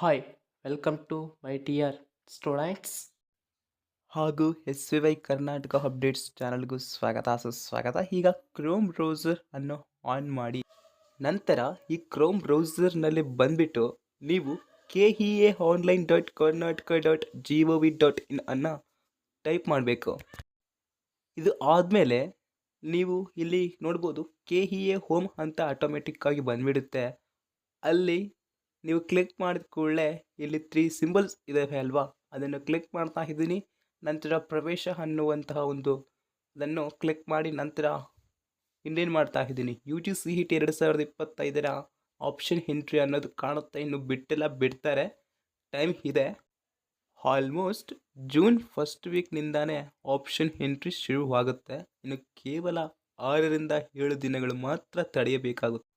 Hi, welcome to my dear students ಹಾಗೂ SVY Karnataka updates ಚಾನಲ್ಗೂ ಸ್ವಾಗತ ಸುಸ್ವಾಗತ. ಈಗ ಕ್ರೋಮ್ ಬ್ರೌಸರ್ ಅನ್ನು ಆನ್ ಮಾಡಿ ನಂತರ ಈ ಕ್ರೋಮ್ ಬ್ರೌಸರ್ನಲ್ಲಿ ಬಂದ್ಬಿಟ್ಟು ನೀವು keaonline.karnataka.gov.in ಅನ್ನು ಟೈಪ್ ಮಾಡಬೇಕು. ಇದು ಆದಮೇಲೆ ನೀವು ಇಲ್ಲಿ ನೋಡ್ಬೋದು KEA ಹೋಮ್ ಅಂತ ಆಟೋಮೆಟಿಕ್ ಆಗಿ ಬಂದ್ಬಿಡುತ್ತೆ. ಅಲ್ಲಿ ನೀವು ಕ್ಲಿಕ್ ಮಾಡಿದ ಕೂಡಲೇ ಇಲ್ಲಿ 3 ಸಿಂಬಲ್ಸ್ ಇದಾವೆ ಅಲ್ವಾ, ಅದನ್ನು ಕ್ಲಿಕ್ ಮಾಡ್ತಾ ಇದ್ದೀನಿ. ನಂತರ ಪ್ರವೇಶ ಅನ್ನುವಂತಹ ಅದನ್ನು ಕ್ಲಿಕ್ ಮಾಡಿ ನಂತರ ಇನ್ನೇನು ಮಾಡ್ತಾ ಇದ್ದೀನಿ, UGCET 2025 ಆಪ್ಷನ್ ಎಂಟ್ರಿ ಅನ್ನೋದು ಕಾಣುತ್ತೆ. ಇನ್ನು ಬಿಡ್ತಾರೆ, ಟೈಮ್ ಇದೆ. ಆಲ್ಮೋಸ್ಟ್ ಜೂನ್ ಫಸ್ಟ್ ವೀಕ್ನಿಂದಾನೇ ಆಪ್ಷನ್ ಎಂಟ್ರಿ ಶುರುವಾಗುತ್ತೆ. ಇನ್ನು ಕೇವಲ 6ರಿಂದ 7 ದಿನಗಳು ಮಾತ್ರ ತಡೆಯಬೇಕಾಗುತ್ತೆ.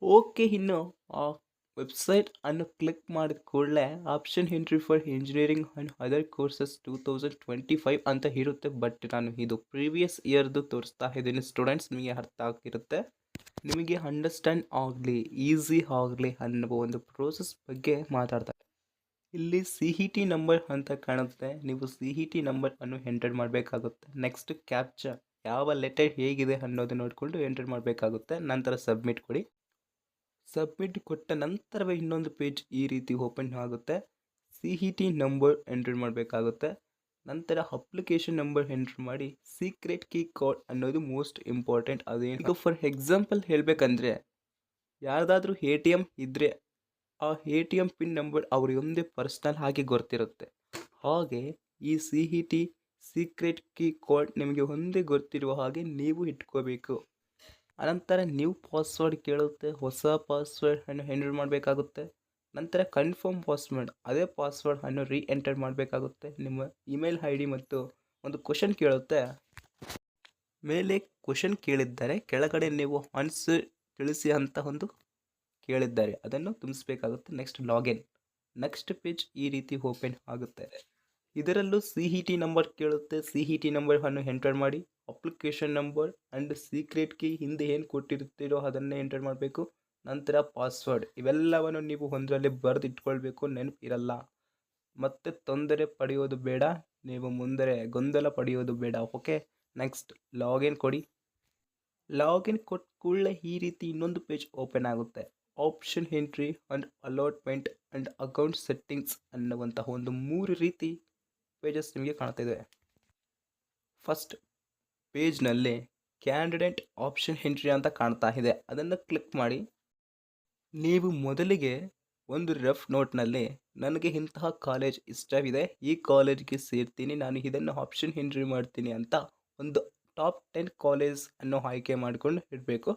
ಓಕೆ, ಇನ್ನು ಆ ವೆಬ್ಸೈಟ್ ಅನ್ನು ಕ್ಲಿಕ್ ಮಾಡಿದ ಕೂಡಲೇ option entry for engineering and other courses 2025 ಅಂತ ಇರುತ್ತೆ. ಬಟ್ ನಾನು ಇದು ಪ್ರೀವಿಯಸ್ ಇಯರ್ದು ತೋರಿಸ್ತಾ ಇದ್ದೀನಿ ಸ್ಟೂಡೆಂಟ್ಸ್, ನಿಮಗೆ ಅರ್ಥ ಆಗಿರುತ್ತೆ. ನಿಮಗೆ ಅಂಡರ್ಸ್ಟ್ಯಾಂಡ್ ಆಗಲಿ, ಈಸಿ ಆಗಲಿ ಅನ್ನುವ ಒಂದು ಪ್ರೋಸೆಸ್ ಬಗ್ಗೆ ಮಾತಾಡ್ತಾರೆ. ಇಲ್ಲಿ CET ನಂಬರ್ ಅಂತ ಕಾಣುತ್ತೆ. ನೀವು CET ನಂಬರ್ ಅನ್ನು ಎಂಟರ್ ಮಾಡಬೇಕಾಗುತ್ತೆ. ನೆಕ್ಸ್ಟ್ ಕ್ಯಾಪ್ಚಾ, ಯಾವ ಲೆಟರ್ ಹೇಗಿದೆ ಅನ್ನೋದು ನೋಡಿಕೊಂಡು ಎಂಟರ್ ಮಾಡಬೇಕಾಗುತ್ತೆ. ನಂತರ ಸಬ್ಮಿಟ್ ಕೊಡಿ. ಸಬ್ಮಿಟ್ ಕೊಟ್ಟ ನಂತರವೇ ಇನ್ನೊಂದು ಪೇಜ್ ಈ ರೀತಿ ಓಪನ್ ಆಗುತ್ತೆ. CET ನಂಬರ್ ಎಂಟರ್ ಮಾಡಬೇಕಾಗುತ್ತೆ. ನಂತರ ಅಪ್ಲಿಕೇಶನ್ ನಂಬರ್ ಎಂಟರ್ ಮಾಡಿ ಸೀಕ್ರೆಟ್ ಕೀ ಕೋಡ್ ಅನ್ನೋದು ಮೋಸ್ಟ್ ಇಂಪಾರ್ಟೆಂಟ್. ಅದೇನು, ಈಗ ಫಾರ್ ಎಕ್ಸಾಂಪಲ್ ಹೇಳಬೇಕಂದ್ರೆ ಯಾರ್ದಾದ್ರೂ ATM ಇದ್ದರೆ ಆ ATM ಪಿನ್ ನಂಬರ್ ಅವರಿಗೊಂದೇ ಪರ್ಸ್ನಲ್ ಆಗಿ ಗೊತ್ತಿರುತ್ತೆ. ಹಾಗೆ ಈ CET ಸೀಕ್ರೆಟ್ ಕೀ ಕೋಡ್ ನಿಮಗೆ ಒಂದೇ ಗೊತ್ತಿರುವ ಹಾಗೆ ನೀವು ಇಟ್ಕೋಬೇಕು. ಅನಂತರ ನ್ಯೂ ಪಾಸ್ವರ್ಡ್ ಕೇಳುತ್ತೆ, ಹೊಸ ಪಾಸ್ವರ್ಡ್ ಅನ್ನು ಎಂಟರ್ ಮಾಡಬೇಕಾಗುತ್ತೆ. ನಂತರ ಕನ್ಫರ್ಮ್ ಪಾಸ್ವರ್ಡ್, ಅದೇ ಪಾಸ್ವರ್ಡ್ ಅನ್ನು ಎಂಟರ್ ಮಾಡಬೇಕಾಗುತ್ತೆ. ನಿಮ್ಮ ಇಮೇಲ್ ID ಮತ್ತು ಒಂದು ಕ್ವಶನ್ ಕೇಳುತ್ತೆ. ಮೇಲೆ ಕ್ವಶನ್ ಕೇಳಿದ್ದಾರೆ, ಕೆಳಗಡೆ ನೀವು ಆನ್ಸರ್ ತಿಳಿಸಿ ಅಂತ ಒಂದು ಕೇಳಿದ್ದಾರೆ, ಅದನ್ನು ತುಂಬಿಸ್ಬೇಕಾಗುತ್ತೆ. ನೆಕ್ಸ್ಟ್ ಲಾಗಿನ್, ನೆಕ್ಸ್ಟ್ ಪೇಜ್ ಈ ರೀತಿ ಓಪನ್ ಆಗುತ್ತೆ. ಇದರಲ್ಲೂ CET ನಂಬರ್ ಕೇಳುತ್ತೆ. CET ನಂಬರ್ ಅನ್ನು ಎಂಟರ್ ಮಾಡಿ application number and secret key ಹಿಂದೆ ಏನು ಕೊಟ್ಟಿರ್ತೀರೋ ಅದನ್ನೇ ಎಂಟರ್ ಮಾಡಬೇಕು. ನಂತರ ಪಾಸ್ವರ್ಡ್, ಇವೆಲ್ಲವನ್ನು ನೀವು ಒಂದರಲ್ಲಿ ಬರೆದು ಇಟ್ಕೊಳ್ಬೇಕು, ನೆನಪಿರಲ್ಲ. ಮತ್ತೆ ತೊಂದರೆ ಪಡೆಯೋದು ಬೇಡ, ನೀವು ಮುಂದೆ ಗೊಂದಲ ಪಡೆಯೋದು ಬೇಡ. ಓಕೆ, ನೆಕ್ಸ್ಟ್ ಲಾಗಿನ್ ಕೊಡಿ. ಲಾಗಿನ್ ಕೊಟ್ಟ ಕೂಡಲೇ ಈ ರೀತಿ ಇನ್ನೊಂದು ಪೇಜ್ ಓಪನ್ ಆಗುತ್ತೆ. Option entry and allotment and account settings ಅನ್ನುವಂತಹ ಒಂದು 3 ರೀತಿ ಪೇಜಸ್ ನಿಮಗೆ ಕಾಣ್ತಿದೆ. ಫಸ್ಟ್ ಪೇಜ್ನಲ್ಲಿ ಕ್ಯಾಂಡಿಡೇಟ್ ಆಪ್ಷನ್ ಎಂಟ್ರಿ ಅಂತ ಕಾಣ್ತಾ ಇದೆ, ಅದನ್ನು ಕ್ಲಿಕ್ ಮಾಡಿ. ನೀವು ಮೊದಲಿಗೆ ಒಂದು ರಫ್ ನೋಟ್ನಲ್ಲಿ ನನಗೆ ಇಂತಹ ಕಾಲೇಜ್ ಇಷ್ಟವಿದೆ, ಈ ಕಾಲೇಜ್ಗೆ ಸೇರ್ತೀನಿ, ನಾನು ಇದನ್ನು ಆಪ್ಷನ್ ಎಂಟ್ರಿ ಮಾಡ್ತೀನಿ ಅಂತ ಒಂದು ಟಾಪ್ 10 ಕಾಲೇಜ್ ಅನ್ನು ಆಯ್ಕೆ ಮಾಡಿಕೊಂಡು ಇಡಬೇಕು.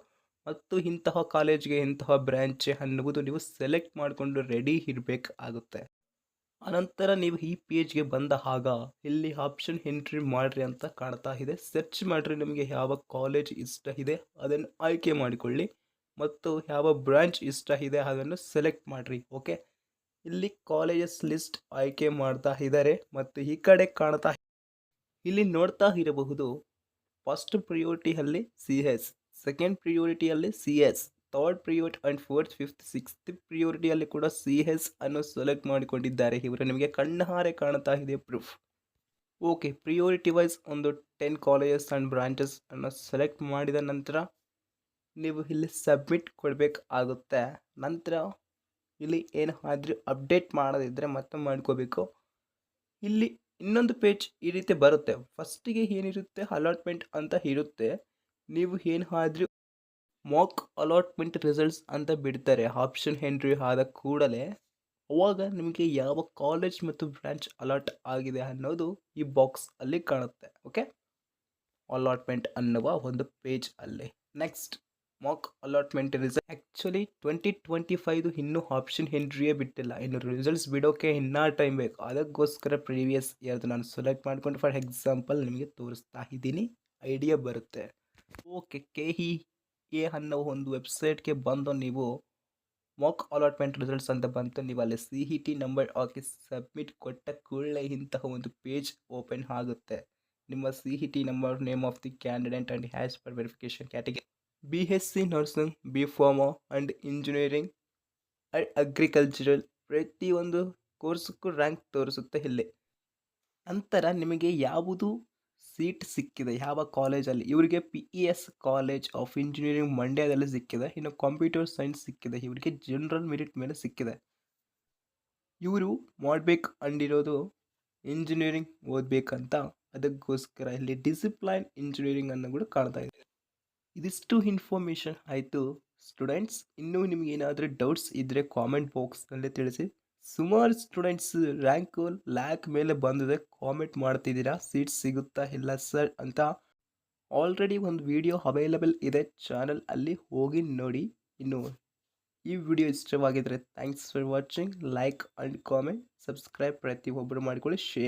ಮತ್ತು ಇಂತಹ ಕಾಲೇಜ್ಗೆ ಇಂತಹ ಬ್ರ್ಯಾಂಚ್ ಅನ್ನುವುದು ನೀವು ಸೆಲೆಕ್ಟ್ ಮಾಡಿಕೊಂಡು ರೆಡಿ ಇರಬೇಕಾಗುತ್ತೆ. ಅನಂತರ ನೀವು ಈ ಪೇಜ್ಗೆ ಬಂದ ಆಗ ಇಲ್ಲಿ ಆಪ್ಷನ್ ಎಂಟ್ರಿ ಮಾಡಿರಿ ಅಂತ ಕಾಣ್ತಾ ಇದೆ. ಸರ್ಚ್ ಮಾಡಿರಿ, ನಿಮಗೆ ಯಾವ ಕಾಲೇಜ್ ಇಷ್ಟ ಇದೆ ಅದನ್ನು ಆಯ್ಕೆ ಮಾಡಿಕೊಳ್ಳಿ ಮತ್ತು ಯಾವ ಬ್ರಾಂಚ್ ಇಷ್ಟ ಇದೆ ಅದನ್ನು ಸೆಲೆಕ್ಟ್ ಮಾಡಿರಿ. ಓಕೆ, ಇಲ್ಲಿ ಕಾಲೇಜಸ್ ಲಿಸ್ಟ್ ಆಯ್ಕೆ ಮಾಡ್ತಾ ಇದ್ದಾರೆ ಮತ್ತು ಈ ಕಡೆ ಕಾಣ್ತಾ ಇಲ್ಲಿ ನೋಡ್ತಾ ಇರಬಹುದು. ಫಸ್ಟ್ ಪ್ರಿಯೋರಿಟಿಯಲ್ಲಿ CS, ಸೆಕೆಂಡ್ ಪ್ರಿಯೋರಿಟಿಯಲ್ಲಿ CS, third priority and fourth, fifth, sixth ಪ್ರಿಯೋರಿಟಿಯಲ್ಲಿ ಕೂಡ CS ಅನ್ನು ಸೆಲೆಕ್ಟ್ ಮಾಡಿಕೊಂಡಿದ್ದಾರೆ. ಇವರು ನಿಮಗೆ ಕಣ್ಣಾರೆ ಕಾಣ್ತಾ ಇದೆ ಪ್ರೂಫ್. ಓಕೆ, ಪ್ರಿಯೋರಿಟಿ ವೈಸ್ ಒಂದು 10 ಕಾಲೇಜಸ್ ಆ್ಯಂಡ್ ಬ್ರಾಂಚಸ್ ಅನ್ನು ಸೆಲೆಕ್ಟ್ ಮಾಡಿದ ನಂತರ ನೀವು ಇಲ್ಲಿ ಸಬ್ಮಿಟ್ ಕೊಡಬೇಕಾಗುತ್ತೆ. ನಂತರ ಇಲ್ಲಿ ಏನಾದರೂ ಅಪ್ಡೇಟ್ ಮಾಡೋದಿದ್ದರೆ ಮತ್ತೆ ಮಾಡ್ಕೋಬೇಕು. ಇಲ್ಲಿ ಇನ್ನೊಂದು ಪೇಜ್ ಈ ರೀತಿ ಬರುತ್ತೆ. ಫಸ್ಟಿಗೆ ಏನಿರುತ್ತೆ, ಅಲಾಟ್ಮೆಂಟ್ ಅಂತ ಇರುತ್ತೆ. ನೀವು ಏನಾದರೂ ಮಾಕ್ ಅಲಾಟ್ಮೆಂಟ್ ರಿಸಲ್ಟ್ಸ್ ಅಂತ ಬಿಡ್ತಾರೆ ಆಪ್ಷನ್ ಎಂಟ್ರಿ ಆದ ಕೂಡಲೇ. ಅವಾಗ ನಿಮಗೆ ಯಾವ ಕಾಲೇಜ್ ಮತ್ತು ಬ್ರಾಂಚ್ ಅಲಾಟ್ ಆಗಿದೆ ಅನ್ನೋದು ಈ ಬಾಕ್ಸ್ ಅಲ್ಲಿ ಕಾಣುತ್ತೆ. ಓಕೆ, ಅಲಾಟ್ಮೆಂಟ್ ಅನ್ನುವ ಒಂದು ಪೇಜ್ ಅಲ್ಲಿ. Next Mach allotment result, actually 2025 ಇನ್ನೂ ಆಪ್ಷನ್ ಎಂಟ್ರಿಯೇ ಬಿಟ್ಟಿಲ್ಲ, ಇನ್ನು ರಿಸಲ್ಟ್ಸ್ ಬಿಡೋಕ್ಕೆ ಇನ್ನೂ ಟೈಮ್ ಬೇಕು. ಅದಕ್ಕೋಸ್ಕರ ಪ್ರೀವಿಯಸ್ ಇಯರ್ದು ನಾನು ಸೆಲೆಕ್ಟ್ ಮಾಡಿಕೊಂಡು ಫಾರ್ ಎಕ್ಸಾಂಪಲ್ ನಿಮಗೆ ತೋರಿಸ್ತಾ ಇದ್ದೀನಿ, ಐಡಿಯಾ ಬರುತ್ತೆ. ಓಕೆ, KEA ಅನ್ನೋ ಒಂದು ವೆಬ್ಸೈಟ್ಗೆ ಬಂದು ನೀವು ಮಾಕ್ ಅಲಾಟ್ಮೆಂಟ್ ರಿಸಲ್ಟ್ಸ್ ಅಂತ ಬಂತು, ನೀವು ಅಲ್ಲಿ CET ನಂಬರ್ ಹಾಕಿ ಸಬ್ಮಿಟ್ ಕೊಟ್ಟ ಕೂಡಲೇ ಇಂತಹ ಒಂದು ಪೇಜ್ ಓಪನ್ ಆಗುತ್ತೆ. ನಿಮ್ಮ CET number, name of the candidate and has per verification category BSc nursing, B Pharma and engineering and agricultural ಪ್ರತಿಯೊಂದು ಕೋರ್ಸ್‌ಗೂ ರ್ಯಾಂಕ್ ತೋರಿಸುತ್ತೆ ಇಲ್ಲಿ. ನಂತರ ನಿಮಗೆ ಯಾವುದು ಸೀಟ್ ಸಿಕ್ಕಿದೆ ಯಾವ ಕಾಲೇಜಲ್ಲಿ ಇವರಿಗೆ PES ಕಾಲೇಜ್ ಆಫ್ ಇಂಜಿನಿಯರಿಂಗ್ ಮಂಡ್ಯದಲ್ಲಿ ಸಿಕ್ಕಿದೆ. ಇನ್ನು ಕಂಪ್ಯೂಟರ್ ಸೈನ್ಸ್ ಸಿಕ್ಕಿದೆ ಇವರಿಗೆ ಜನರಲ್ ಮೆರಿಟ್ ಮೇಲೆ ಸಿಕ್ಕಿದೆ. ಇವರು ಮಾಡ್ಬೇಕು ಅಂದಿರೋದು ಇಂಜಿನಿಯರಿಂಗ್ ಓದಬೇಕಂತ, ಅದಕ್ಕೋಸ್ಕರ ಇಲ್ಲಿ ಡಿಸಿಪ್ಲೈನ್ ಇಂಜಿನಿಯರಿಂಗ್ ಅನ್ನು ಕೂಡ ಕಾಣ್ತಾ ಇದೆ. ಇದಿಷ್ಟು ಇನ್ಫಾರ್ಮೇಷನ್ ಆಯಿತು ಸ್ಟೂಡೆಂಟ್ಸ್. ಇನ್ನೂ ನಿಮ್ಗೆ ಏನಾದರೂ ಡೌಟ್ಸ್ ಇದ್ದರೆ ಕಾಮೆಂಟ್ ಬಾಕ್ಸ್ನಲ್ಲಿ ತಿಳಿಸಿ. ಸುಮಾರು ಸ್ಟೂಡೆಂಟ್ಸ್ ರ್ಯಾಂಕು ಲ್ಯಾಕ್ ಮೇಲೆ ಬಂದಿದೆ, ಕಾಮೆಂಟ್ ಮಾಡ್ತಿದ್ದೀರಾ ಸೀಟ್ ಸಿಗುತ್ತಾ ಇಲ್ಲ ಸರ್ ಅಂತ. ಆಲ್ರೆಡಿ ಒಂದು ವಿಡಿಯೋ ಅವೈಲಬಲ್ ಇದೆ ಚಾನಲ್, ಅಲ್ಲಿ ಹೋಗಿ ನೋಡಿ. ಇನ್ನು ಈ ವಿಡಿಯೋ ಇಷ್ಟವಾಗಿದ್ದರೆ thanks for watching. Like and comment, subscribe ಪ್ರತಿಯೊಬ್ಬರು ಮಾಡಿಕೊಳ್ಳಿ, ಶೇರ್.